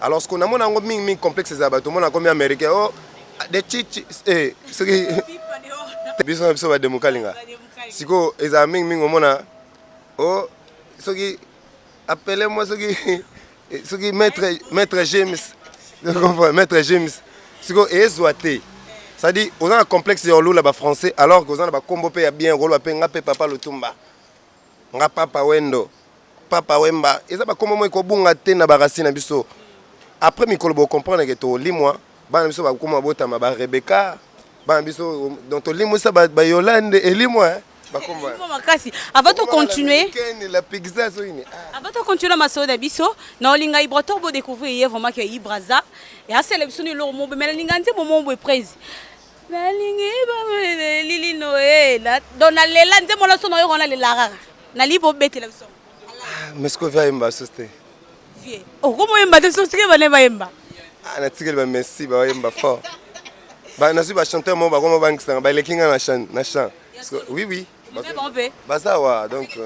Alors, ce qu'on a mon ming complexe des abattements, on a comme américain, oh, des chichi, ce qui. Bisous, bisous, de Mukalinga. Si quoi, ils ont ming au mona, oh, ce qui. Appelez-moi ce qui maître James. Maître James. Si quoi, et Zouaté. C'est-à-dire, on a un complexe de l'eau là-bas français, alors qu'on a un combo pay bien, on a un papa le tumba. On a papa wendo. Papa wemba. Et ça va comme moi, qu'on a un barassi biso. Après, je comprends que tu lis moi. Ban biso ba kuma bota ma ba Rebecca. Ban biso donc tu lis moi ça ba Yolande et lis moi. Ba komba. Avant de continuer. La pizza so ini. Avant de continuer ma soda biso, na olinga ibrato bo découvrir vraiment que Ibraza et à celle biso ni lo mo mais linga nti mo mo presse. La lingi ba Lili Noël. Dans la lande mo la so no yo na le lara. Na libo bete la biso. Mais ce que va imba soste. Vie. Oh comment imba de so ce que va ne ba imba. Ah na tigel ba merci ba imba fort. Ba na su ba chanteur mo ba comme ba ngisa ba lekinga na chant. Oui oui. Bah ça ouais donc.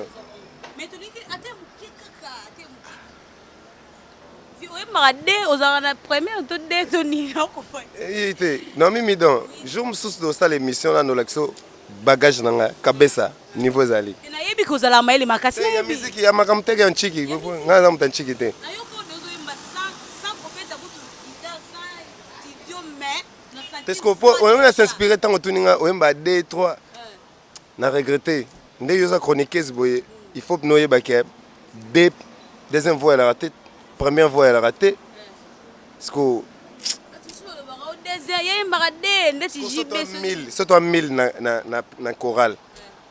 Mais tu dis que attends qui kaka attends. Oui marade aux ana première tout détoni non quoi. Non mimi donc jour sous de ça l'émission là no laxo bagage nanga kabesa niveau zali. Na yebi ko zala maile makasi. Ya musique ya makamtege en chiki ngana mta chiki te. Parce qu'on a s'inspiré tant que nous avons 2, 3. On a regretté. Nous avons chroniqué ce boyer. Il faut que nous ayons des deuxième voix elle a raté, première voix elle a raté. Parce que c'est toi 1000 na chorale.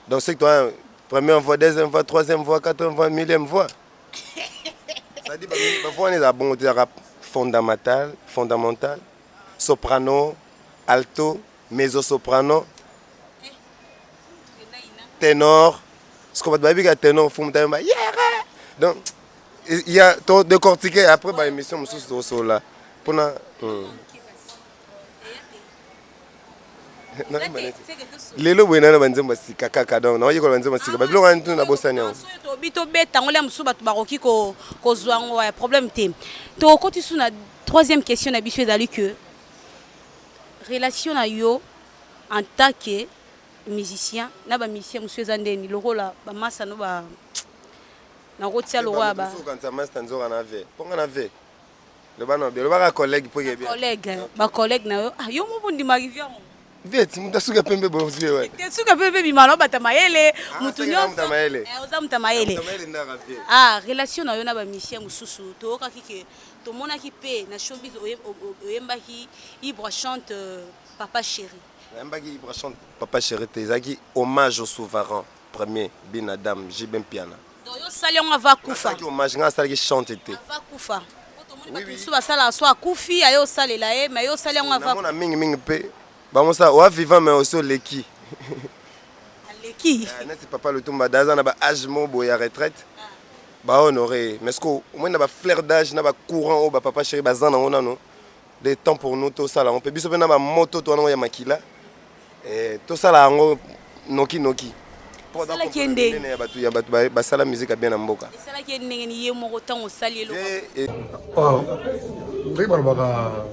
Donc c'est toi première voix, deuxième voix, troisième voix, quatrième voix, millième voix. Ça dit la voix est la bonne rap fondamental, soprano, alto, mezzo-soprano, ténor. Ce qu'on va dire, ténor, donc, il y a de cortiquer après l'émission, je suis là. Pour la. Lelo bwena banzemba sika kaka donc na yiko banzemba sika ba biloko ntu na bosanya to bito beta ngole musu batu baroki ko zwango ya problème te to koti suna troisième question na biso ezali que relation na yo en tant que musicien na ba musicien musu ezandeni lokola ba masa no ba na rotia lo wa ba so kanza master nzoka na ve ponga na ve le bana bien le ba collègue pour bien collègue na yo yo mo bondi magivia vete mutasuka pembe bonzi we tesuka pembe bimalo batamayele mutunyo oza mutamayele relation na yo na ba musicien mususu to ka kike to mona ki pe na showbiz oyemba ki Ibra chante papa chéri oyemba ki Ibra chante papa chéri te zaki hommage au souverain premier bin Adam Jibem Piana donc yo sali on va kufa zaki hommage nga sali ki chante te va kufa to mona ba suba sala so akufi ayo salela mais yo sali on va mona mingi pe bah ça on vivant mais aussi leki leki n'est papa le tomba daza na ba âge mo boya retraite ba honoré mais ce que au moins na ba flair d'âge na ba courant au ba papa chéri bazana on non des temps pour nous tout ça là on peut biso na ba moto to na ya makila et tout ça là ngo noki pour ça kende ya batu ba sala musique bien na mboka ça kende ni ye mo temps au sali lo très barbara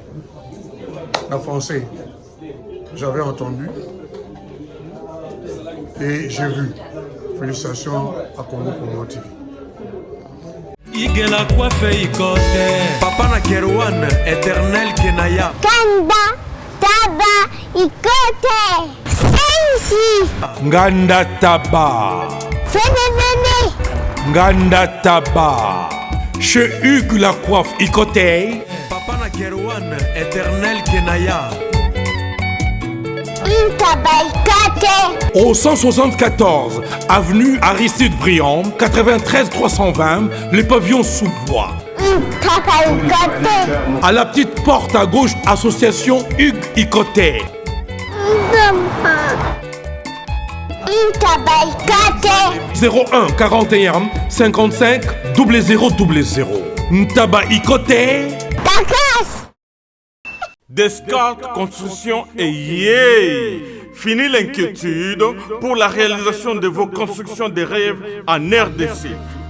en français. J'avais entendu et j'ai vu. Félicitations à Congo Congo TV. Igela coiffe ikote Papa na Kerwan éternel Kenaya Kanda Taba ikote Sensi Nganda Taba Fenenene Nganda Taba Chez Hugues la coiffe ikote Papa na Kerwan éternel Kenaya Au 174 avenue Aristide Briand, 93 320, le pavillon sous bois. À la petite porte à gauche, association Hugues Ikoté. 01 41 55 0000. Ntaba Ikoté. Descartes Construction et yeah! Fini l'inquiétude pour la réalisation de vos constructions de rêves en RDC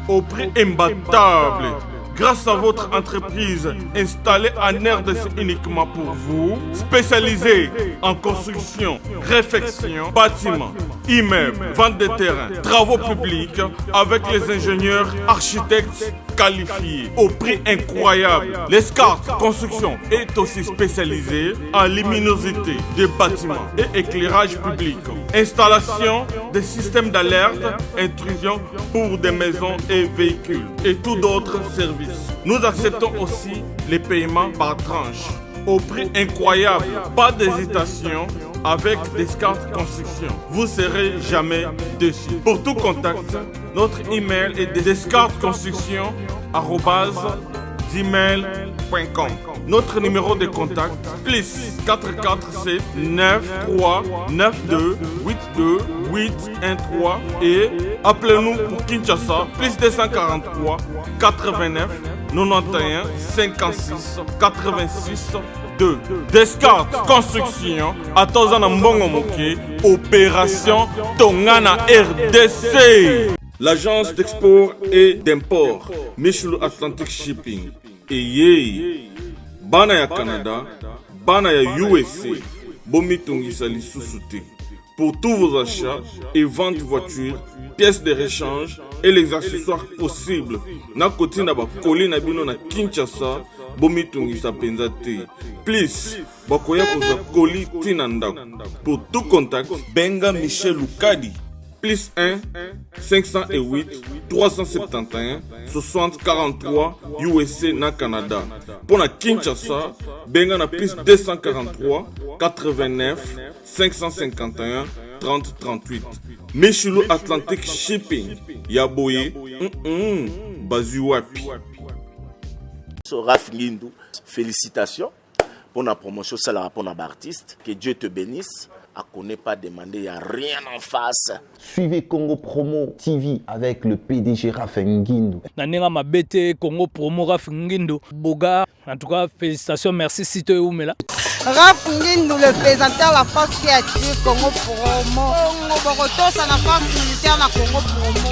au prix imbattable. grâce à votre entreprise installée en RDC uniquement pour vous, spécialisée en construction, réfection, bâtiments, immeubles, vente de terrains, travaux publics, avec les ingénieurs architectes qualifiés au prix incroyable. L'Escarte Construction est aussi spécialisée en luminosité des bâtiments et éclairage public, installation des systèmes d'alerte, intrusion pour des maisons et véhicules et tous d'autres services. Nous acceptons aussi les paiements par tranche au prix incroyable. Pas d'hésitation avec Descartes Construction. Vous serez jamais déçus. Pour tout contact, notre email est descartesconstruction@gmail.com. Notre numéro de contact plus 447 93 92 82 813 et appelez-nous pour Kinshasa plus 243 89 91 56 86 2. Descartes Construction à Tozana Mbongo Moké, opération Tongana RDC. L'agence d'export et d'import Michel Atlantic Shipping et bana ya Canada, bana ya USA, bomitungisa lisusu te. Pour tous vos achats et ventes de voitures, pièces de rechange et les accessoires possibles, na koti na ba koli na bino na Kinshasa, bomitungisa penza te. Please, bakoya koza koli tina ndako. Pour tout contact, benga Michel Lukadi. Plus 1 508 371 60 43 USA na Canada. Pour la Kinshasa, benga na plus 243 89 551 30 38. Michelo Atlantic Shipping. Yaboye, Bazuapi. Raph Ngindou, félicitations pour la promotion, c'est la rapport d'artiste. Que Dieu te bénisse. À connaît pas demander, il n'y a rien en face. Suivez Congo Promo TV avec le PDG Raph Ngindou. Nanenga Mabete, Congo Promo Raph Ngindou. Boga, en tout cas, félicitations, merci Sito Oumela. Raph Ngindou, le présentateur de la force créative Congo Promo. Congo Boroto, c'est la force militaire de Congo Promo.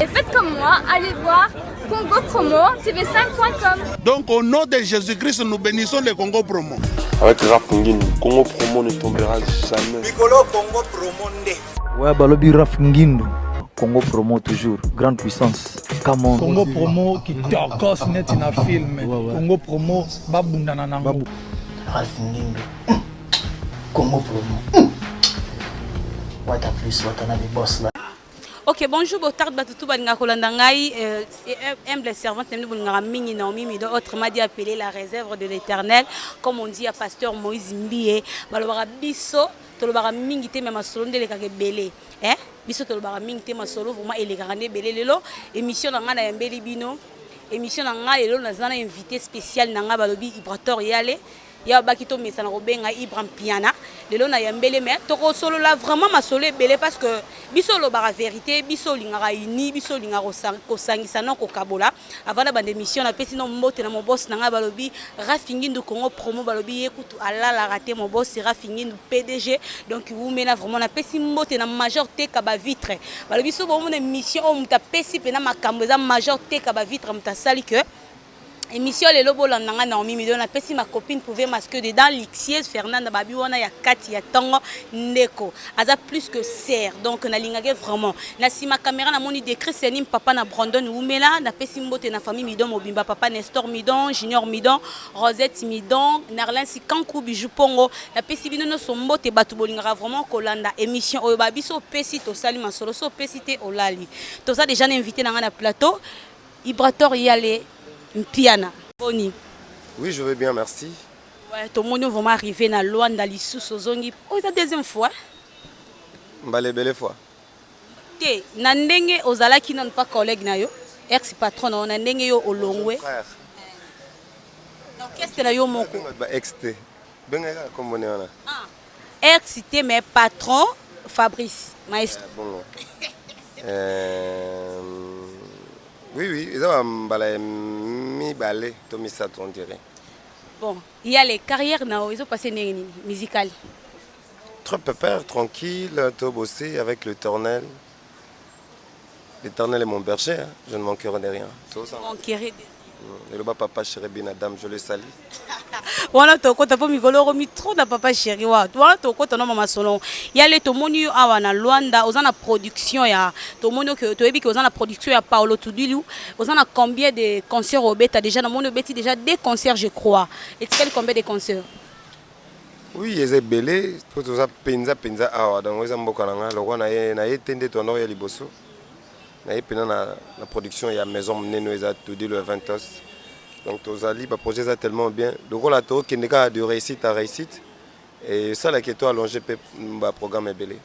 Et faites comme moi, allez voir Congo Promo, tv5.com. Donc au nom de Jésus-Christ, nous bénissons le Congo Promo. Avec Raph Ngindou, Congo Promo ne tombera jamais. Piccolo Congo Promo nde. Ouais, Balobi Raph Ngindou. Congo Promo toujours, grande puissance. Come on. Congo Promo qui t'orgosse net in a film. Congo Promo, babundana nango. Raph Ngindou. Congo Promo. What a plus, what a boss là. Ok, bonjour, Botard Batoutou Badinga Kolandangai, humble servante, Mingi Naomi Mido, autrement dit appelé la réserve de l'éternel, comme on dit à pasteur Moïse Mbie, Balobara Bisso, Tolobara Mingite, même à Solonde, les Kage Belé, hein? Bisso Tolobara Mingite, ma solo, vraiment, et les Garandé Belé, Lelo, émission Nanga Yambeli Bino, émission Nanga, et l'on a un invité spécial Nanga Balobi, Ibrator Yale. Ya bakito mesana robenga Ibrahim Piana lelo na yambele mais toko solo la vraiment ma solo belé parce que biso lo bara vérité biso lingara uni biso lingaro ko sangisa non ko kabola avant la bande émission na pesi no mbote na mon boss na balobi Raph Ngindou Congo Promo balobi écoute ala la raté mon boss Raph Ngindou PDG donc vous mena vraiment na pesi mbote na major te kaba vitre balobi so bon émission on ta pesi pena makambo za major te kaba vitre mta sali que émission les lobos l'andanga Naomi Mido na pesi ma copine pouvait masquer dedans Lixieuse Fernanda Babi wana ya kati ya tango ndeko aza plus que serre donc na lingage vraiment na si ma caméra na moni décret c'est papa na Brandon Oumela na pesi mbote na famille Midon Mobimba papa Nestor Midon Junior Midon Rosette Midon Narlin Sikankou Bijou Pongo na pesi bino no sombote batu bolingara vraiment kolanda émission oyo babiso pesi to sali masolo so pesi te olali to ça déjà invité na plateau Ibrator Yale Piana. Boni. Oui, je vais bien, merci. Ouais, tout le monde va arriver dans Luanda, Lissou, Sozongi. Oh, c'est la deuxième fois. Mbale belle fois. Té, nandenge ozala qui n'ont pas collègue na yo, ex patron on nandenge yo olongwe. Donc qu'est-ce que na yo moko? Ex té. Benga comme on est là. Ah. Ex té mais patron Fabrice, maestro. Bon. Oui, ils ont mi balé, Tommy Sato, on dirait. Bon, il y a les carrières, ils ont passé une musicale. Très pépère, tranquille, tout bossé avec l'Éternel. L'Éternel est mon berger, hein. Je ne manquerai de rien. Tout ça. Et le papa chéri bien dame, je le salue. Voilà to kota po mikolo romi trop na papa chéri wa. Voilà to kota no mama solon. Ya le to moni awa na Luanda, ozana production ya to moni que to ebi que ozana production ya Paolo Tudilu. Ozana combien de concerts au beta déjà na moni beti déjà des concerts je crois. Et quel combien de concerts? Oui, ils sont belés, tout ça penza awa donc ils ont beaucoup na loko na ye tende to no ya liboso. Na ye pena na production ya maison neno eza Tudilu le 20 os. Donc tozali ba projet ça tellement bien. Donc on a tout qui n'est de réussite à réussite et ça là qui est allongé ba programme est belé.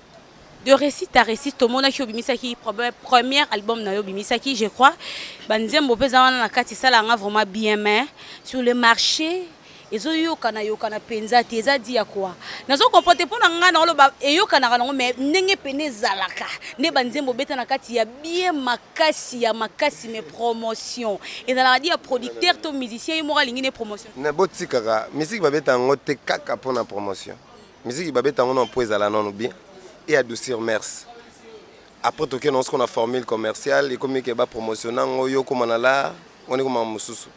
De réussite à réussite to mona ki obimisaki premier album na yo bimisaki je crois. Banzembo peza wana na kati ça là vraiment bien mais sur le marché ezo yokana penza te eza dia quoi nazo comporter pona ngana oloba eyokana kana mais ndenge pene zalaka ne banzembo beta na kati ya bien makasi mais promotion et dans la dia producteur to musicien yimo lingine promotion na botikaka musique babeta ngote kaka pona promotion musique babeta ngono po ezala non bien et adoucir merci après tout que non ce qu'on a formule commerciale et comme que ba promotionnant yo comme na la on est comme mususu.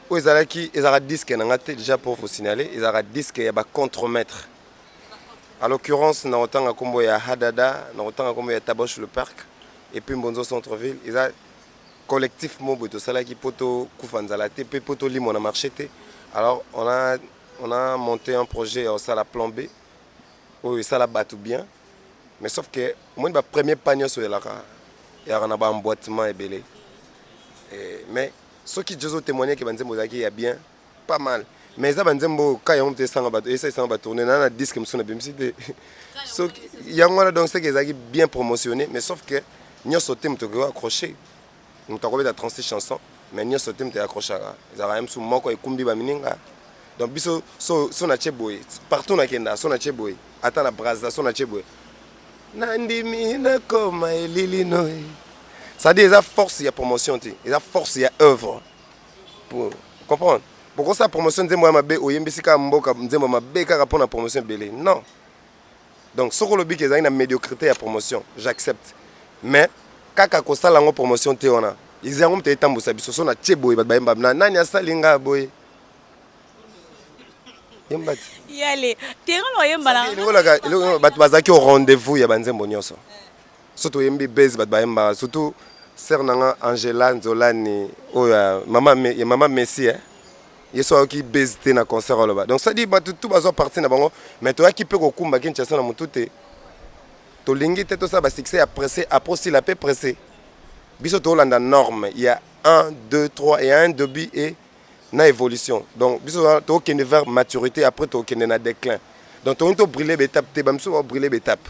Ils ont disque déjà pour vous signaler, ils ont disque et contre-maître. À l'occurrence, dans autant comme il y a Hadada, dans autant comme il y a Taboche le parc et puis Mbonzo centre-ville, ils ont collectif Mobuto Salaki Poto Koufanzalate puis Poto Lim on a marché. Alors on a monté un projet au Sala Plan B où ça la bat tout bien, mais sauf que moi le premier panier sur la il y a un emboîtement et belé. Mais ceux qui ont témoigné que Banzembo Zaki est bien, pas mal. Mais ça Banzembo quand ils ont été sans bateau, ça va tourner dans la disque comme ça il y a un donc c'est qu'ils ont bien promotionné, mais sauf que nous sauté me t'ont accroché. Nous t'avons fait 36 chansons, mais nous sauté me t'ont accroché. Ils ont même sous moi quoi kumbi ba mininga. Donc biso so na cheboy partout na kenda so na cheboy. Attends la braza so na cheboy. Nandimi na koma elilino. Ça dit, il y a force, il y a promotion, il y a force, il y a œuvre. Pour comprendre. Pourquoi ça promotion, je moi ma bé, ou yembisika mboka, je moi ma bé, car rapport à la promotion belé. Non. Donc, ce que le but, c'est une médiocrité à promotion, j'accepte. Mais, quand on a la promotion, ils ont été tambou sabi, ce sont à Tchebo, ils ont été nani asalinga boy. Yale, t'es rend yembala. Il bazaki au rendez-vous, il y a banzembo nyonso. Surtout yembi base bat surtout sœur nanga Angela Nzolani maman Messi yeso qui base te na concert là donc ça dit tout bazo partir na bango mais toi qui peut kokumba Kinshasa na mutute to lingi te to ça ba succès après aussi la paix pressé biso to landa norme il y a 1 2 3 et un début et na évolution donc biso to kende vers maturité après to kende na déclin donc to brûler l'étape te bamso brûler l'étape.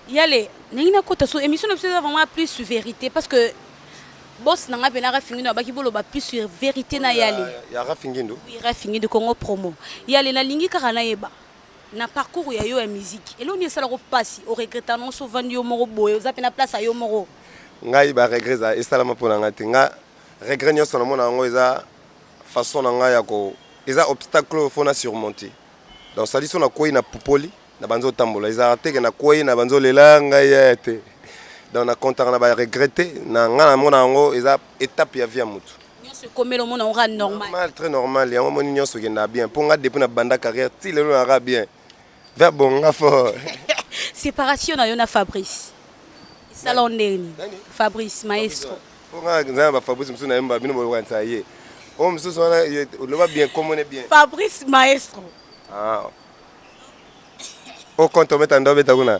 Yale, n'ina kota so émission de vraiment plus sur vérité parce que boss nanga benara fingindo abaki bolo ba plus sur vérité na yale. Ya rafingindo. Oui, rafingindo Congo promo. Yale na lingi kaka na yeba. Na parcours ya yo ya musique. Et là on y sala ko passi au regrettant non so vandi yo moro boyo, za pena place yo moro. Ngai ba regret za esala mapona ngati nga regret nyo sona mona ngo eza façon nga ya ko eza obstacle fona surmonter. Donc ça dit sona ko ina popoli. Na banzo tambola ils teke na koyi na banzo lelanga yete donc na content na ba regretter na ngana mona ngo eza étape ya vie mutu nyonso komelo mona on normal très normal ya moni nyonso kenda bien pour nga depuis na banda carrière ti lelo na bien vers bonga fort séparation na yo na Fabrice salon ndeni Fabrice maestro pour nga nzamba Fabrice msu na yemba bino bo wanza ye o msu sona le va bien comme on est bien Fabrice maestro ah au compte mettre en dobe taguna.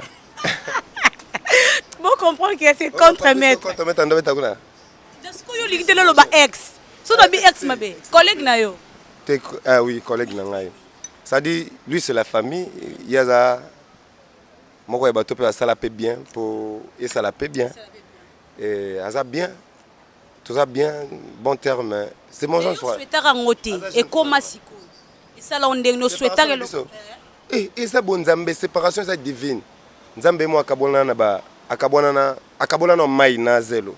Bon comprendre que c'est contre-maître. Compte mettre en dobe taguna. Est-ce que yo ligité le ba ex. So na bi ex mabe. Collègue na yo. Ah oui, collègue na ngai. Ça dit lui c'est la famille, il y a ça moko ya bato pe ça la paix bien pour et ça la paix bien. Et ça bien. Tout ça bien, bon terme. C'est mon genre frère. Souhaitara ngoté et comment siko. Et ça là on nous souhaitara le et ça bon Nzambe séparation ça divine. Nzambe mo akabolana na ba akabolana na mai na zelo.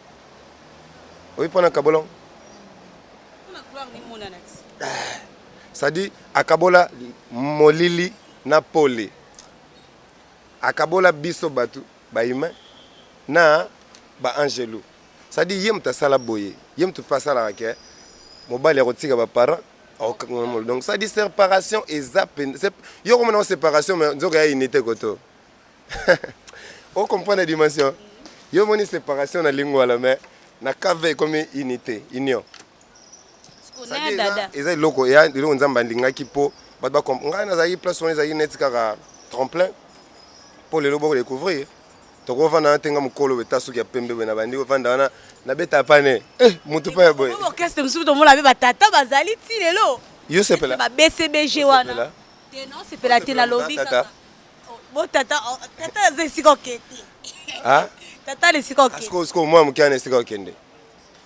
Oui pona akabolon. Pona gloire ni mona nati. Ça dit akabola molili na pole. Akabola biso batu ba humain na ba angelo. Ça dit yem ta sala boye. Yem tu pas sala ke mobali akotika ba parents donc ça dit séparation yo comme une séparation mais nzoka ya unité koto on comprend la dimension yo moni séparation na lingua la mais na cave comme unité union eza loko ya loko nzamba ndingaki po ba ngai na zayi place on ezali net kaka tremplin pour les loboko découvrir toko vana tenga mukolo beta suki ya pembe bena bandi vanda wana na beta pane mutu pa boy orchestre msubu to mola be batata bazali ti lelo yo sepela ba BCBG wana te non sepela te na lobby kaka bo tata zesiko keti ah tata le siko keti sko moi mukane siko kende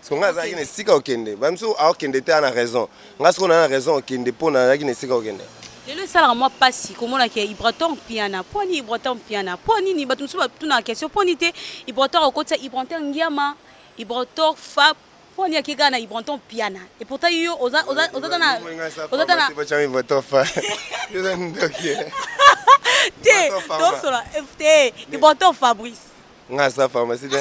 sko ngaza kine siko kende bamso a kende te ana raison ngasko na raison kende pona kine siko kende lelo sala moi pasi komona ke Ibraton piana poni Ibraton piana poni ni batumsu batuna question poni te Ibraton okota Ibraton ngiama Ibraton fa poni akika na Ibraton piana et pourtant yo oza na Ibraton fa yo ndoki te donc cela FT Ibraton Fabrice ngasa pharmacie de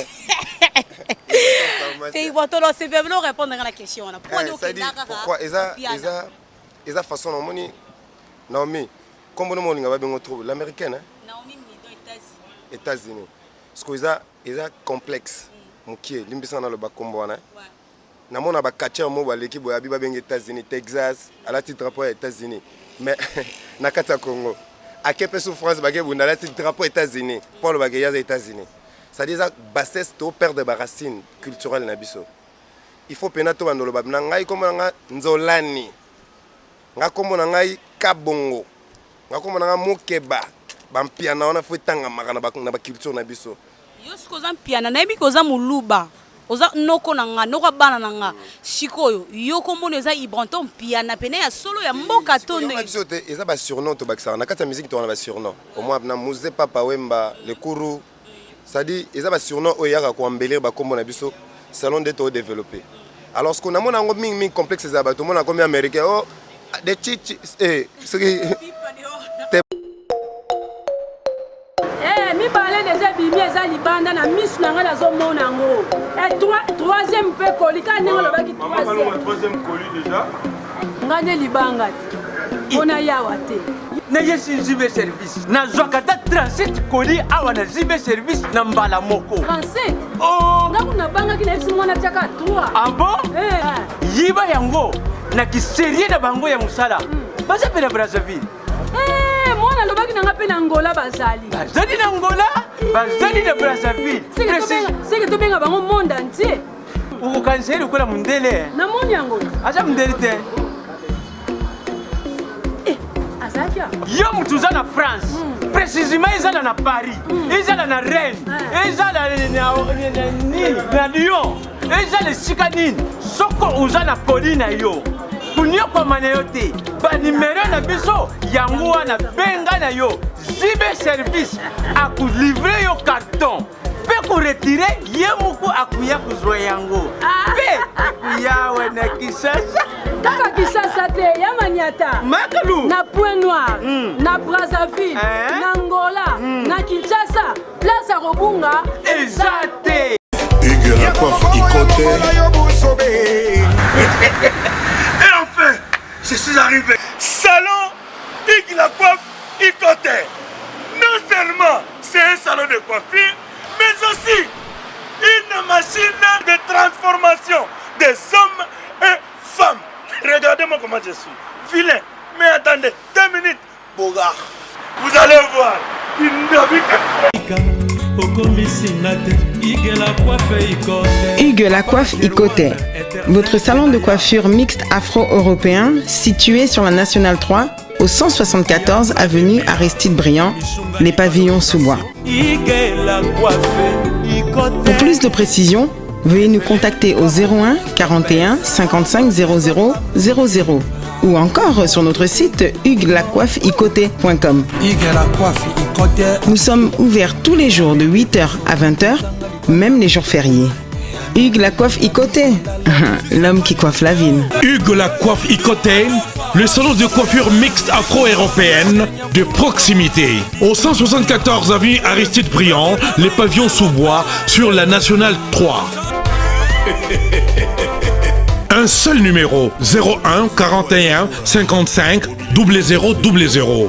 te Ibraton c'est bien non répondre à la question là pourquoi eza façon non moni Naomi, comme nous avons trouvé l'américaine, Naomi aux États-Unis. Parce que c'est complexe. Mukie, limbisa na le bakombo wana. Na mona ba catcher mo ba l'équipe ya biba benga États-Unis, Texas, à la titre drapeau États-Unis. Mais na kata Congo, à quelle souffrance ba ke bunda la titre drapeau États-Unis, pour le bagaya des États-Unis. Ça dit ça bassesse to perdre ba racines culturelles na biso. Il faut penato bandolo ba ngai comme nga nzolani. Nga kombo na ngai kabongo nga kombo na nga mokeba bampiana wana fo tanga makana na ba culture na biso yo sikoza mpiana na yebi koza muluba oza noko na nga noko bana na nga sikoyo yo kombo eza Ibraton mpiana pene ya solo ya mboka tonde biso te eza ba surnom to bakisa na kata musique to na ba surnom au moins na Muze Papa Wemba le Kourou ça dit eza ba surnom o yaka ko embellir ba kombo na biso salon de to développer alors ce qu'on a mona ngo ming complexe za ba to mona comme américain oh des chichi mi parle déjà bimi eza libanda na misu na nga nazomona ngo troisième mpe koli ka ndenge olobaki troisième koli déjà nga nde libanga te mpona yawa te nayesi zibe service nazwaka ata 37 koli awa na zibe service na mbala moko 37 nga kuna bangaki na yebisi mwana tiaka 3 ah bon yiba yango na kiserie na bango ya musala baza pe na Brazzaville mwana lobaki nanga pe na Angola bazali na Angola bazali na Brazzaville seke tobenga bango monde entier ukokaniseli ukola mundele na moni yango aza mundele te azakia yo mutu uza na France précisément ezala na Paris ezala na Rennes ezala na Lyon ezala esika nini soko uza na koli na yo kunyokoma na yo te banimero na biso yango wana benga na yo zibe service akulivre yo carton mpe kuretire ye muku akuya kuzwa yango mpe akuyawe na Kisasa kaka Kisasa te ya Maniata Makalu na Point Noir na Brazzaville na Angola na Kinshasa place ya Robunga eza te Hugues la coiffe Ikote. Et enfin, je suis arrivé. Salon Hugues la coiffe Ikote. Non seulement c'est un salon de coiffure, mais aussi une machine de transformation des hommes et femmes. Regardez-moi comment je suis. Vilain. Mais attendez, 2 minutes. Bogart. Vous allez voir. Hugues la coiffe Ikote, votre salon de coiffure mixte afro-européen situé sur la Nationale 3 au 174 avenue Aristide Briand, les pavillons sous bois. Pour plus de précisions, veuillez nous contacter au 01 41 55 00 00 ou encore sur notre site hugueslacoiffeikote.com. Nous sommes ouverts tous les jours de 8h à 20h, même les jours fériés. Hugues la coiffe Ikote, l'homme qui coiffe la ville. Hugues la coiffe Ikote, le salon de coiffure mixte afro-européenne de proximité. Au 174 avenue Aristide Briand, les pavillons sous bois sur la Nationale 3. Un seul numéro, 01 41 55 0000.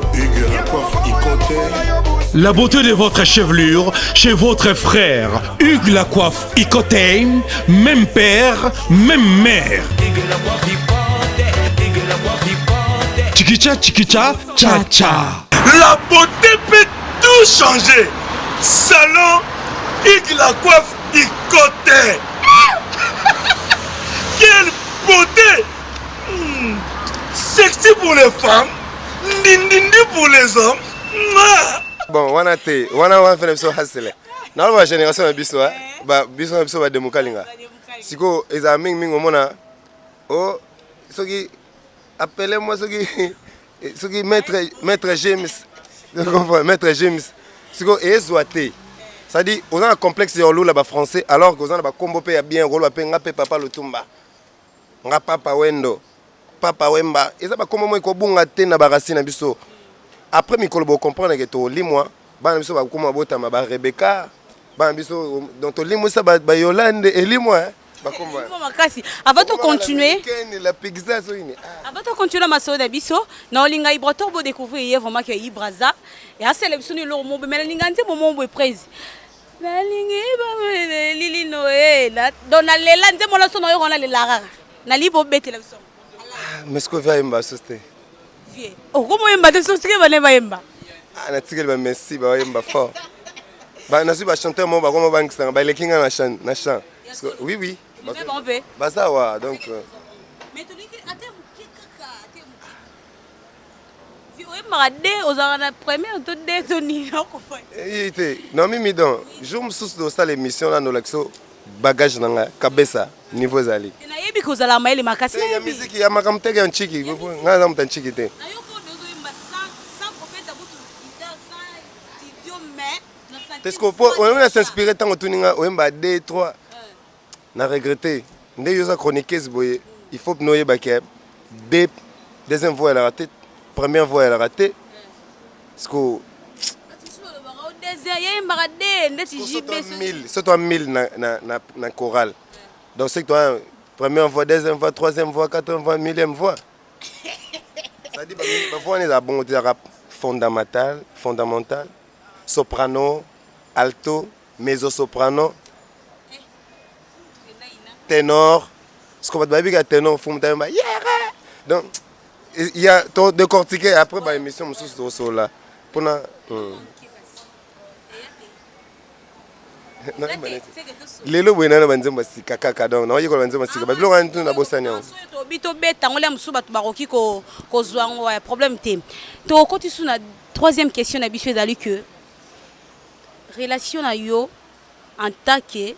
La beauté de votre chevelure chez votre frère. Hugues Lacoiffe Icotane, même père, même mère. Chikicha, chikicha, cha cha. La beauté peut tout changer. Salon Hugues Lacoiffe Icotane. Quelle beauté! Sexy pour les femmes, ndindi pour les hommes. Bon, wana fait so hasele. Na ba génération na biso ba biso ba demukalinga. Siko eza ming omona oh soki appelez-moi soki maître James. Maître James. Siko ezwate. Ça dit on a un complexe sur l'eau là-bas français alors que on a ba combo pe ya bien rolo pe ngape papa Lutumba. Nga papa wendo. Papa wemba eza ba kombo mo ko bunga te na ba racine biso. Après mikolo bo comprendre que to limwa ba biso ba koma botama ba Rebecca ba biso donc to limwa sa ba Yolande et limwa ba komba. Makasi avant de continuer la pizza so ini. Avant de continuer ma soda biso na olinga ibrator bo découvrir vraiment que Ibraza et à celle biso ni lo mo mais linga nze mo bo prise. La lingi ba lili noé la dona lela nze mo la so no yo na lela na libo bete la biso. Mais ce que va yemba soste. Vie. Oh comment yemba de soste ke ba ne ba yemba. Ah na tikeli ba merci ba yemba fort. Ba na su ba chanteur mo ba comme ba ngisa ba lekinga na chant. Oui oui. Bah ça wa donc mais tu dis que attends kaka vie oyemba de ozana première to de to ni ko fa. Non mimi donc jour msusu do ça l'émission là no laxo bagage nanga kabesa niveau zali. Na yebi ko zala maile makasi. Ya musique ya makamtega nchiki ngaza mtanchiki te. Na yo ko dozo yemba sans prophète butu guitare sans studio mais na santé. Parce que on a s'inspirer tant otuninga oyemba 2 3 na regretter. Ndé yoza chroniqueuse boye, il faut noyer baké deuxième voix elle a raté, première voix elle a raté. Parce que c'est toi 1000 na chorale. Donc c'est toi première voix, deuxième voix, troisième voix, quatrième voix, millième voix. Ça dit ma voix est la bonne rap fondamental, soprano, alto, mezzo-soprano, ténor. Ce qu'on va dire ténor, donc il y a tout décortiqué après bah émission sur là pour na lelo bwena na banzemba sika kaka donc na yiko banzemba sika ba biloko ntu na bosanya to bito beta ngole musu batu bakoki ko zwango ya problème te to koti suna troisième question na biso ezali que relation na yo en tant que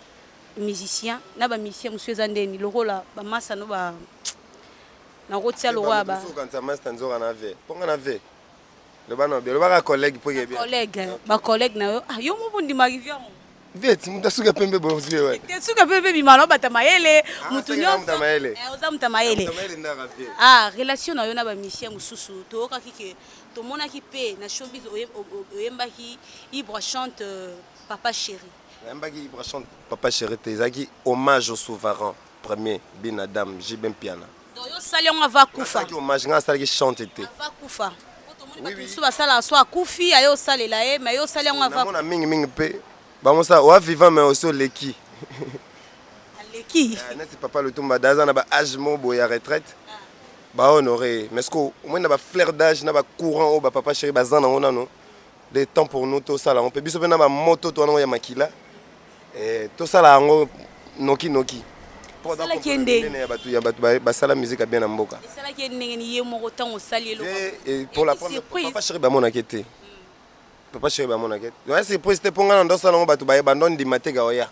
musicien na ba musicien musu ezandeni lokola ba masa no ba na rotia lo wa ba so quand ça master nzora na ve ponga na ve le bana bien le ba collègue pour bien collègue na yo yo mo bondi magivia vite mutasuka pembe bozi wewe tesuka pembe bimalo bata mayele mutu nyonso oza muta mayele relation na yo na ba musicien mususu to okaki to mona ki pe na showbiz oyemba ki Ibra chante Papa Chéri. Oyemba ki Ibra chante Papa Chéri te zaki hommage au souverain premier bin Adam Jibem Piana. Donc yo sali on va kufa. Zaki hommage nga sali ki chante te. Va kufa. Oui. Suba sala so akufi ayo sali la mais yo sali on va. On a mingi pe. Bah moi ça, on vivant mais aussi l'équi. L'équi. C'est papa Lutumba daza na ba âge mo boya retraite. Bah honoré. Mais ce qu'on moins na ba flair d'âge na ba courant au ba Papa Chéri bazana on a non. Des temps pour nous tout ça là. On peut biso na ba moto to na ya makila. Et tout ça là ngo noki. Pour ça kende. Ya batu ba sala musique bien na mboka. Ça là kende ngeni ye mo temps au sali lo. Et pour la première Papa Chéri ba mona kete. Papa Chéri ba mona kete. Ouais c'est pour c'était ponga ndo sala ngo batu ba bandon di matega oya.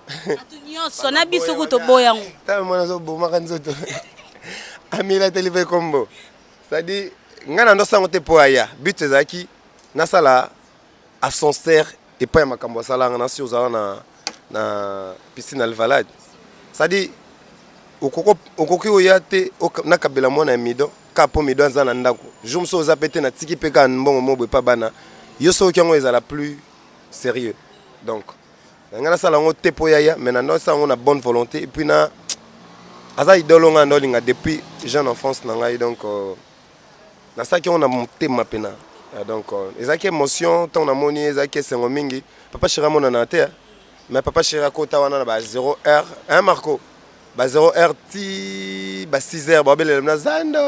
Atunyo sona biso ko to boya ngo. Ta mona zo bo makanzoto. Amila telive combo. Ça dit ngana ndo sango te po aya. But ezaki na sala ascenseur et pas makambo sala ngana si ozala na piscine Alvalade. Ça dit okoki oya te na kabela mona mido kapo mido nzana ndako. Jumso oza pete na tiki peka mbongo mo pa bana. Yo so ki ngo ezala plus sérieux. Donc ngana sala ngo te po yaya mais na ndo sango na bonne volonté et puis na aza idolo nga ndolinga depuis jeune enfance na ngai donc na ça qui on a monté ma pena donc ezaki émotion tant na moni ezaki sengo mingi papa chéri mona na te mais papa chéri kota wana na ba 0h hein Marco ba 0h ti ba 6h ba bele na zando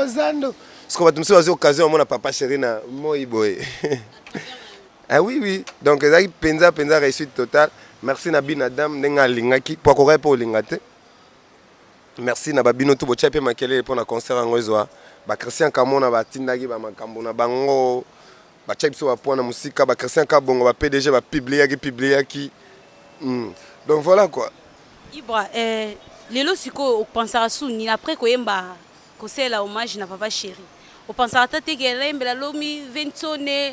parce que batumsi wazi occasion mona papa chéri na moi boy ah oui donc ezaki penza réussite totale merci na binadam ndenga lingaki pour ko repo lingate. Merci na babino tout bocha pe makele pour na concert en ngozwa ba Christian Kamona ba tindaki ba makambo na bango ba check so ba pona musika ba Christian Kabongo ba PDG ba publier qui donc voilà quoi. Ibra lelo siko o pensera suni après ko yemba ko sela hommage na papa chéri o pensera tate ke lembela lomi ventone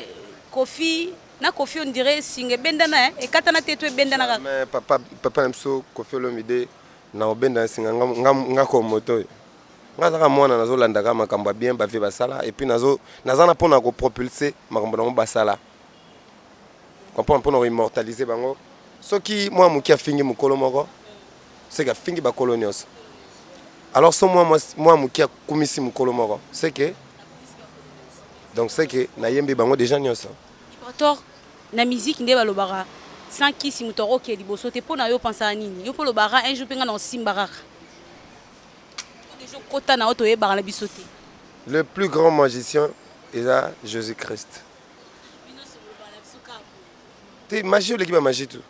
Kofi na Kofi on dirait singe bendana e katana tetwe bendana mais papa mso Kofi Olomide na obenda singa nga ko moto nga zaka mwana nazo landaka makambo bien ba vie basala et puis nazo nazana pona ko propulser makambo na basala comprendre pona immortaliser bango soki moi muki afingi mukolo moko c'est que fingi ba colonios alors so moi muki akumisi mukolo moko c'est que donc c'est que na yembi bango déjà nyoso Ibrator na musique nde balobara sans qui si mutoro ke liboso te pona yo pensa nini yo polo bara un jour penga na simbaraka déjà kota na auto e bara na bisote le plus grand magicien est là Jésus-Christ te magie l'équipe a magie tout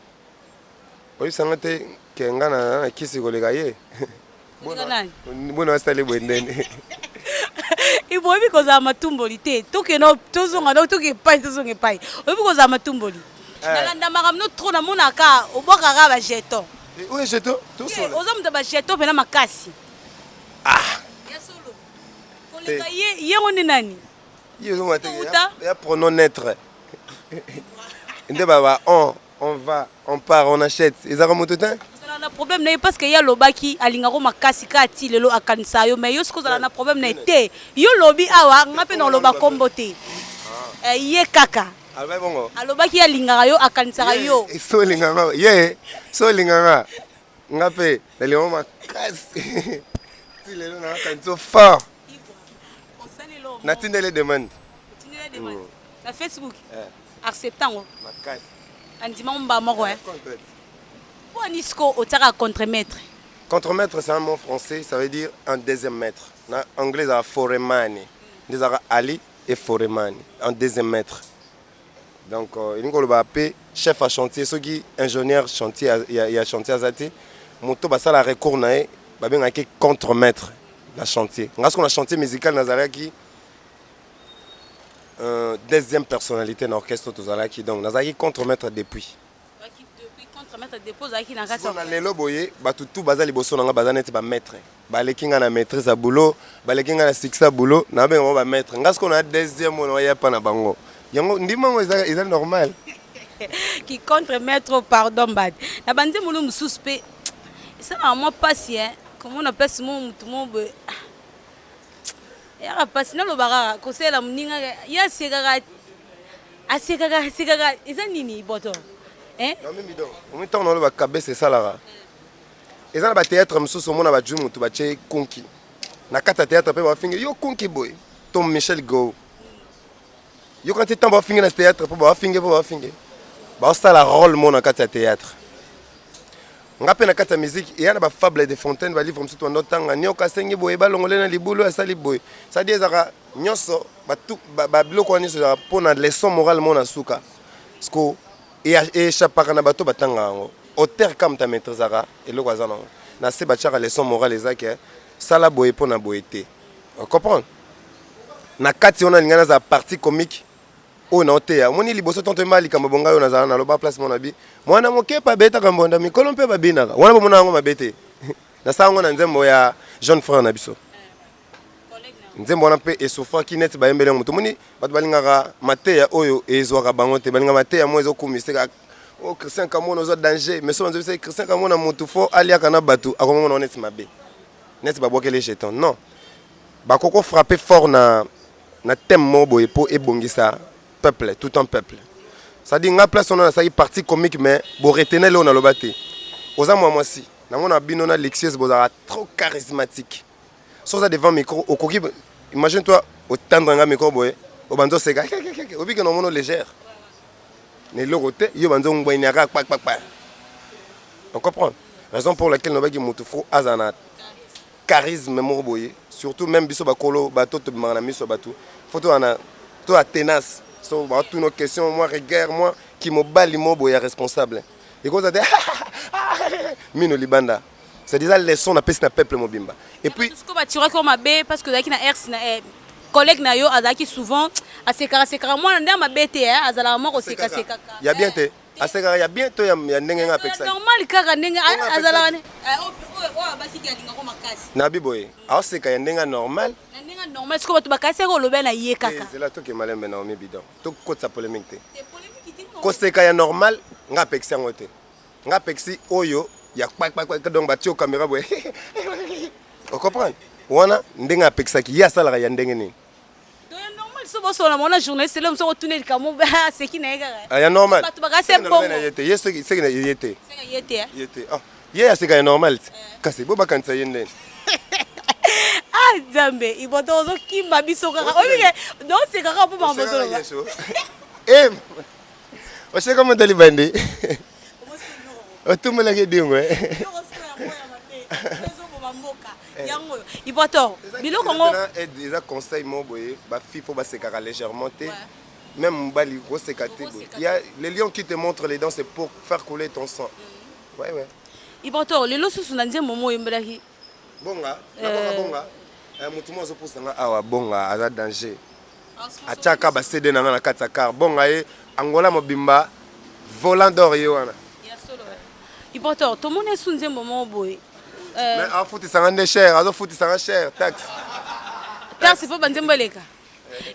oui ça n'était kenga na kisi kolega ye bona installer bwendene ibo bi ko za matumboli te to ke no to zonga no to ke pai to zonga pai obi ko za matumboli nalanda makamno trop na monaka obokaka ba jeton oui jeton tout solo ozamda ba jeton pena makasi ya solo kolega ye ngoni nani ye zo mate ya pronom naître inde baba on va on part on achète ezaka mototin na problème na parce que ya lobaki alingako makasi ka ti lelo akanisa yo mais yo siko na problème na te yo lobi awa ngape na loba kombo te ye kaka bongo alobaki alingaka yo akanisaka yo so linganga ye so linganga ngape lelo makasi ti lelo na kanso fort na tindele demande na Facebook acceptant makasi andima mba moko Nisko otaka contremaître. Contremaître c'est un mot français, ça veut dire un deuxième maître. En anglais c'est foremani. Des Ali et foremani, un deuxième maître. Donc il y a un chef à chantier, ceux qui ingénieur chantier, il y a chantier à Zati. Moto basa la recours nae, babin a contremaître la chantier. Parce qu'on a chantier musical Nazaria qui deuxième personnalité dans l'orchestre Tozalaki. Donc Nazaria contremaître depuis. na lelo boye batu tout bazali boso nanga bazana ti ba maître balekinga na maîtrise à boulot balekinga na succès à boulot na bengo ba maître ngasko na deuxième on ya pa na bango yango ndimango eza normal qui contre maître pardon bad na bandi mulu mususpe ça à moi patient comment on appelle ce mot tout monde ya passe na lo bara ko sela mninga ya sekaka asekaka eza nini boto. Non mais bidon, on met tant dans le cabé c'est ça là. Et ça na théâtre mso so mona ba jumu to ba che konki. Na kata théâtre pe ba fingi yo konki boy. Tom Michel Go. Yo quand tu temps ba fingi na théâtre pe ba fingi. Ba ça la rôle mona kata théâtre. Ngape na kata musique et ya na ba fable de Fontaine ba livre mso to ndotanga nyoka sengi boy ba longole na libulu asali boy. Ça dit ezaka nyoso ba tout ba biloko ni so pona leçon morale mona suka. Sko et chapaka na bato batanga ngo auteur comme ta maîtrise ara et le kwazana na se bachaka leçon morale ezake sala boye pona boyete on comprend na kati on a lingana za partie comique o na otea moni liboso tonto mali kamba bonga yo na za na loba place mon abi mwana moke pa beta kambonda mikolo mpe babinaka wana bo mona ngo mabete na sango na nzembo ya jeune frère na biso nzembo wana mpe esofa ki net bayembele moto moni bato balingaka mateya oyo ezwaka bango te balingaka mateya mo ezokumiseka o Christian Kamona ozo danger mais so banzo se Christian Kamona motu fo aliaka na bato akomona net mabe net babokele jeton non bakoko frapper fort na thème mo boye po ebongisa peuple tout un peuple ça dit nga place on a ça partie comique mais bo retenir on a lobate oza moi si on a bino na Lexius bozara trop charismatique. Soit devant micro au coquille. Imagine-toi au tendre un micro boy. Au banzo sega. Au bique non mono légère. Mais le côté yo banzo ngboinara pak. On comprend. Raison pour laquelle nous avons dit azana charisme morboye. Surtout même biso bakolo bato to manami so bato. Photo ana to a tenace. So toutes nos questions moi regarde moi qui me bali morboye responsable. Et quand ça dit mino libanda. C'est déjà leçon na pesi na peuple mobimba. Et puis ce que tu vois comme abe parce que daki na ex na collègue na yo azaki souvent à sekara moi na ma bete azala mo ko seka. Ya bien te. Asekara ya bien to ya ndenge nga peksa. Normal kaka ndenge azala ne. O ba ki alinga ko makasi. Na biboye. A seka ya ndenge normal. Na ndenge normal ce que tu bakasi ko lobe na ye kaka. C'est là to ke malembe na omi bidon. To ko sa polémique te. Ko seka ya normal nga peksa ngote. Nga peksi oyo ya pak donc batio caméra boy. On comprend. Wana ndenga peksa ki ya sala ya ndenge ni. So boso na mona journaliste le mso retourner le camo ba c'est qui na ega. Ya normal. Ba tu bakase bon. Yes c'est que yete. C'est que yete. Yete. Ah, yeah c'est que normal. Kasi bo bakansa yende. Ah Zambe, iboto ozo kimba biso kaka. Oye, non c'est kaka po mambozo. Eh. O se comment tali bandi. O tu me la ke dingwe. Iboto, bilo kongo déjà conseil mo boye ba fi faut ba sekara légèrement té. Même bali go sekate boye. Il y a les lions qui te montrent les dents c'est pour faire couler ton sang. Ouais. Iboto, lelo susu na nzembo mo yembelaki. Bonga, bonga. Mutu mo zo pousa awa bonga aza danger. Achaka ba céder na na kata car bonga e Angola mobimba volant d'or yo wana. Ya solo. Iboto, to mona sunzembo mo boye. Mais en foot ça rend cher, alors foot ça rend cher, taxe. Taxe faut banzembo leka.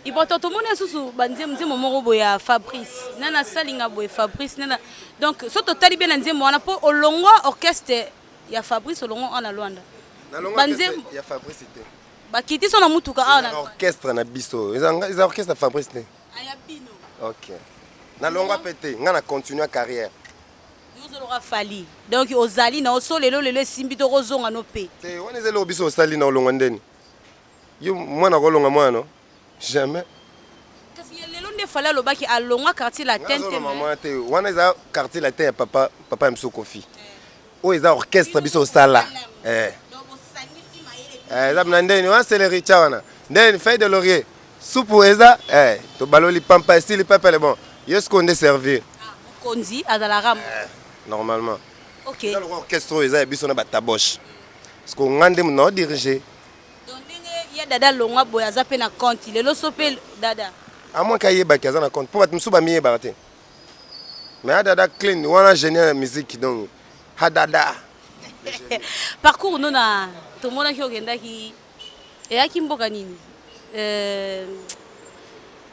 Iboto to mona susu banzembo mo boye ya Fabrice. Nana salinga boye Fabrice nana. Donc so totali bien nzembo wana po olongo orchestre ya Fabrice olongo ana Luanda. Na longo orchestre ya Fabrice té. Bakiti so na mutuka ana. Orchestre na biso. Ils orchestre Fabrice té. Aya bino. OK. Na longo pété, ngana continuer carrière. Aura fali donc ozali na osolelo lelo simbi to kozonga no pe te wana zelo biso osali na olonga ndeni yo mwana kolonga mwana jamais kasi lelo nde fala lobaki alonga quartier latin te maman te wana za quartier latin papa mso kofi o eza orchestre biso sala za ndeni wana c'est le Richard wana ndeni feuille de laurier soupe eza to baloli pampa style papa le bon yo ce qu'on est servir konzi azala ram normalement. OK. Dans l'orchestre ils avaient besoin de taboche. Parce qu'on ngande no diriger. Donc il y a dada longa boya za pe na compte le sopel dada. À moins qu'il y ait bakaza na compte pour battre msuba miye barate. Mais dada clean wana génial musique donc ha dada. Parcours nous na to mona ki ogenda ki e aki mboka nini?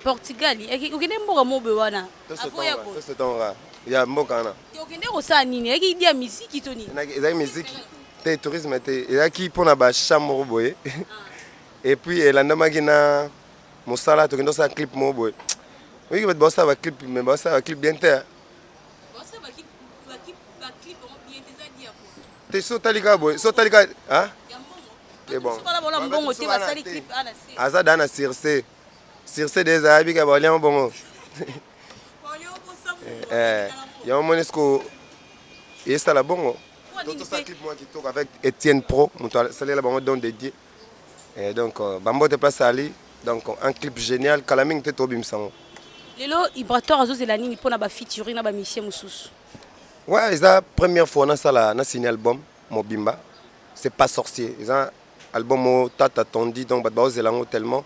Portugal e ogenda mboka mobe wana. Afoya ko. C'est ton ra. Ya mboka na. Okende ko sa nini? Eki dia musique to nini? Eza musique. Te tourisme te. Eza ki pona ba chambre boye. Et puis elanda magina mosala to kendo sa clip mo boye. Oui, ba bossa ba clip mais bossa ba clip bien te. Bossa ba clip bien te za dia ko. Te so talika boye. So talika, hein? C'est bon. So bala mbongo te ba sali clip ana se. Aza dana Circe. Circe des abi ka ba liam bongo. Il y a un moment et ça la bongo. Tout ça clip moi qui tourne avec Etienne Pro, mon salé là don dédié. Et donc bambo te place ali donc un clip génial kalaming te tobim sango. Lelo Ibrator azo la nini pona ba featuring na ba Michel Moussous. Ouais, c'est la première fois na sala na signé album Mobimba. C'est pas sorcier. Ils ont album mo tata tondi donc ba ozelango tellement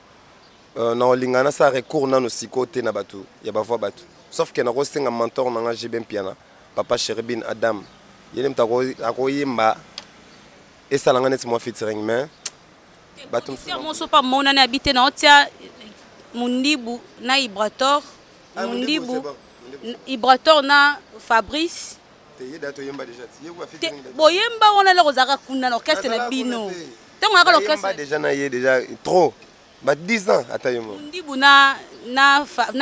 na lingana ça recours na no sikote na batu ya ba voix batu. Sauf que nous avons un mentor dans le piano, Papa Cherubin Adam. Il y a un yimba et ça l'a été mon featuring mais batum mon sopa mon année habité na otia mundibu na Ibrator mundibu Ibrator na Fabrice boyemba on a le rozaka kuna l'orchestre na bino tango aka l'orchestre déjà na yé déjà trop 10 ans atayemo mundibu na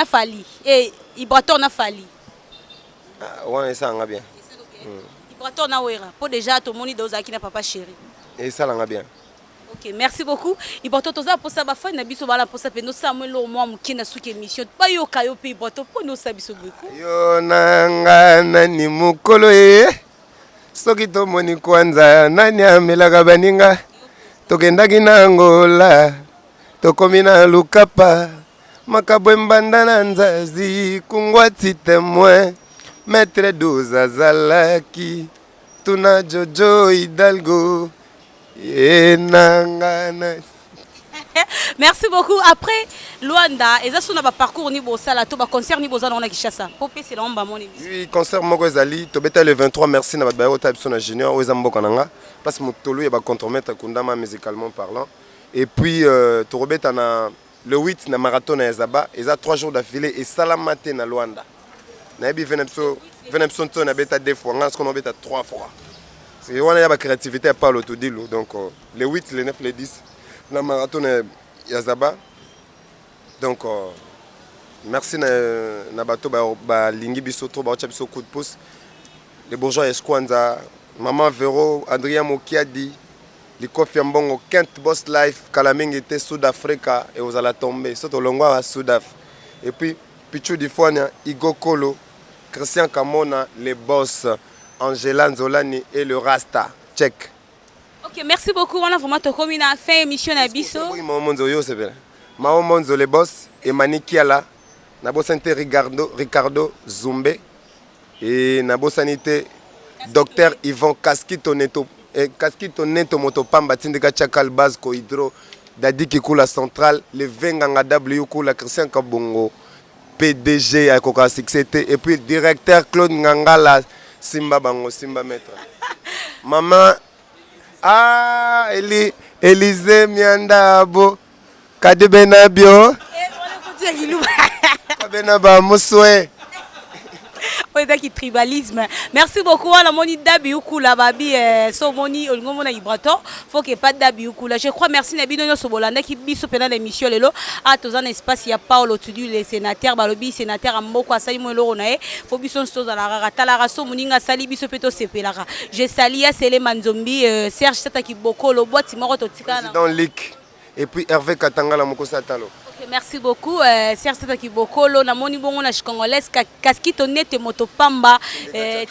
fali et Ibrator na fali ouais ça nga bien Vibrato na wera. Pour déjà tout le monde dans Zaki na papa chéri. Et ça l'a bien. Ok, merci beaucoup. Vibrato toza pour ça ba fa na biso bala pour ça pe no Samuel lo moi mukina suki émission. Pas yo kayo pe Vibrato pour no sabiso beaucoup. Yo nanga nani mukolo e. Soki to moni kwanza nani amelaka baninga. Tokendaki na Angola. Tokomi na Lukapa. Makabwe mbanda na nzazi kungwati témoin. Maître Douza Zalaki, Tuna Jojo Hidalgo, et Nangana. Merci beaucoup. Après Luanda, et ça son parcours niveau sala, to ba concert niveau za na Kinshasa. Popé c'est là on ba mon émission. Oui, concert moko ezali, to beta le 23 merci na ba type son junior oza mboka nanga parce que motolo e ba contromettre kundama musicalement parlant. Et puis to robeta na le 8 na marathon na Ezaba, eza 3 jours d'affilée et salamate na Luanda. Nabi venepso ton abeta 2 fois, on qu'on abeta 3 fois. C'est on a la créativité à part l'autodilo. Donc les 8, les 9, les 10 la marathon Yazaba. Donc merci na bato ba lingi biso to ba biso coup de pouce. Les bourgeois Esquanza, Maman Vero, Adrien Mokiadi, les Kofi Mbongo, Kent Boss Life, Kalaming était Sud-Africa et aux ala tomber, surtout longwa à Sudaf. Et puis Pichu Difonia, Igo Kolo, Christian Kamona, les boss, Angela Nzolani et le Rasta. Check. Ok, merci beaucoup. On a vraiment commis une fin émission à Bisso. Oui, Monzo yo c'est vrai. Mao Monzo les boss et Manikiala, Nabo Santé Ricardo Zumbe et Nabo Sanité Docteur Yvon Kaskito Neto Neto Motopamba Tindeka Chakal Base Hydro Dadi Kikula Centrale, le Venganga W Kula Christian Kabongo. PDG à Coca Succété et puis directeur Claude Ngangala Simba Bango Simba Maître. Maman Élisée Miandabo Kadebenabio Kabenaba Moussoué. Qui tribalisme. Merci beaucoup à la moni Dabi Ukula Babi so moni olngomona Vibrato. Faut que pas Dabi Ukula. Je crois merci Nabi Nono Sobolanda qui biso pendant l'émission lelo. À tous un espace il y a Paolo Tudu les sénateurs balobi sénateur Mboko asali mo loro nae. Faut biso sto za la rata la raso moninga sali biso peto sepelara. Je sali à Sele Manzombi Serge Sataki Boko lo boîte moko totika na. Dans Lick et puis Hervé Katanga la Moko Satalo. Merci beaucoup. Serge Sataki Bokolo, na moni bongo na Congolaise Kaskito Nete Motopamba,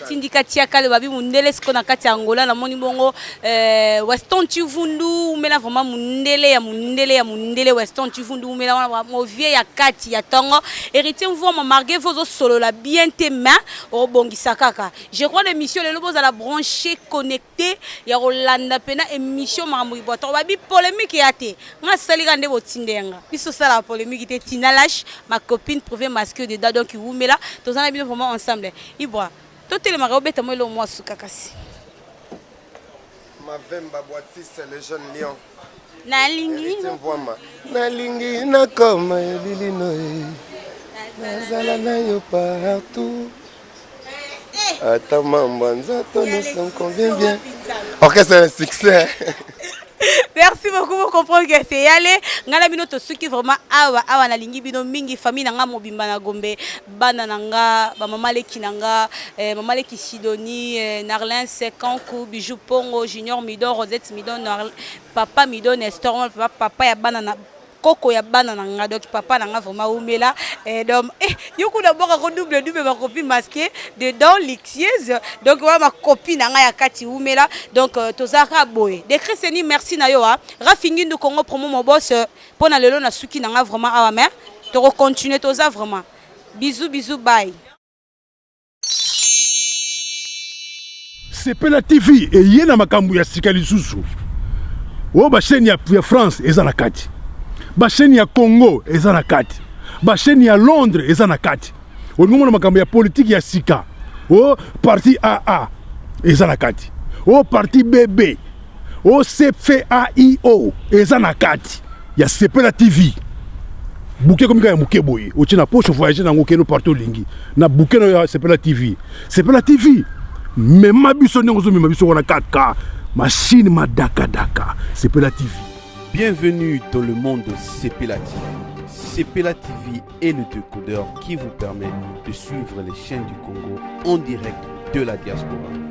Tindika Tiaka le babi mundele skona kati Angola na moni bongo Weston Chivundu umela vraiment mundele Weston Chivundu umela mo vie ya kati ya tongo héritier vraiment marqué vos solo la bien tes mains au bongisa kaka. Je crois l'émission le lobo za la brancher connecté ya Rolanda pena émission makambo Vibrato babi polémique yate. Nga sali gande botindenga. Biso sala polémique était Tina Lash, ma copine prouvé masque de Dadon qui vous met là. Tous en bien vraiment ensemble. Ibra, tout le marobe est moi le mois sous kakasi. Ma vemba boitis le jeune lion. Nalingi. Nalingi na koma bilino. Nazala na yo partout. Attends maman, nzato nous sommes convient bien. Ok, c'est un succès. Merci beaucoup pour comprendre que c'est aller. Ngala bino to suki vraiment awa na lingi bino mingi famille nanga mobimba na Gombe bana nanga ba mama leki nanga mama leki Sidoni Narlin Sekankou Bijou Pongo Junior Midon Rosette Midon papa Midon Nestor papa ya bana na Koko ya bana nanga donc papa nanga vraiment umela donc yoku d'abord ko double ma copine masquée dedans lixieuse donc ma copine nanga ya kati umela donc tozaka boye décret seni merci na yo Rafingi ndu Congo promo mon boss pona lelo na suki nanga vraiment awa mère to continuer toza vraiment bisous bye. Sepela TV et yena makambu ya sikali susu o ba chaîne ya France eza na kati ba chaîne ya Congo eza na kati ba chaîne ya Londres eza na kati olingo na makambo ya politique ya sika o parti AA eza na kati o parti BB o CFAIO eza na kati ya Sepela TV bouquet comme ya muke boye o tina poche voyager na ngokeno partout lingi na bouquet na Sepela TV même ma biso n'ozo même biso wana 4K machine madaka Sepela TV. Bienvenue dans le monde de Sepela TV. Sepela TV est le décodeur qui vous permet de suivre les chaînes du Congo en direct de la diaspora.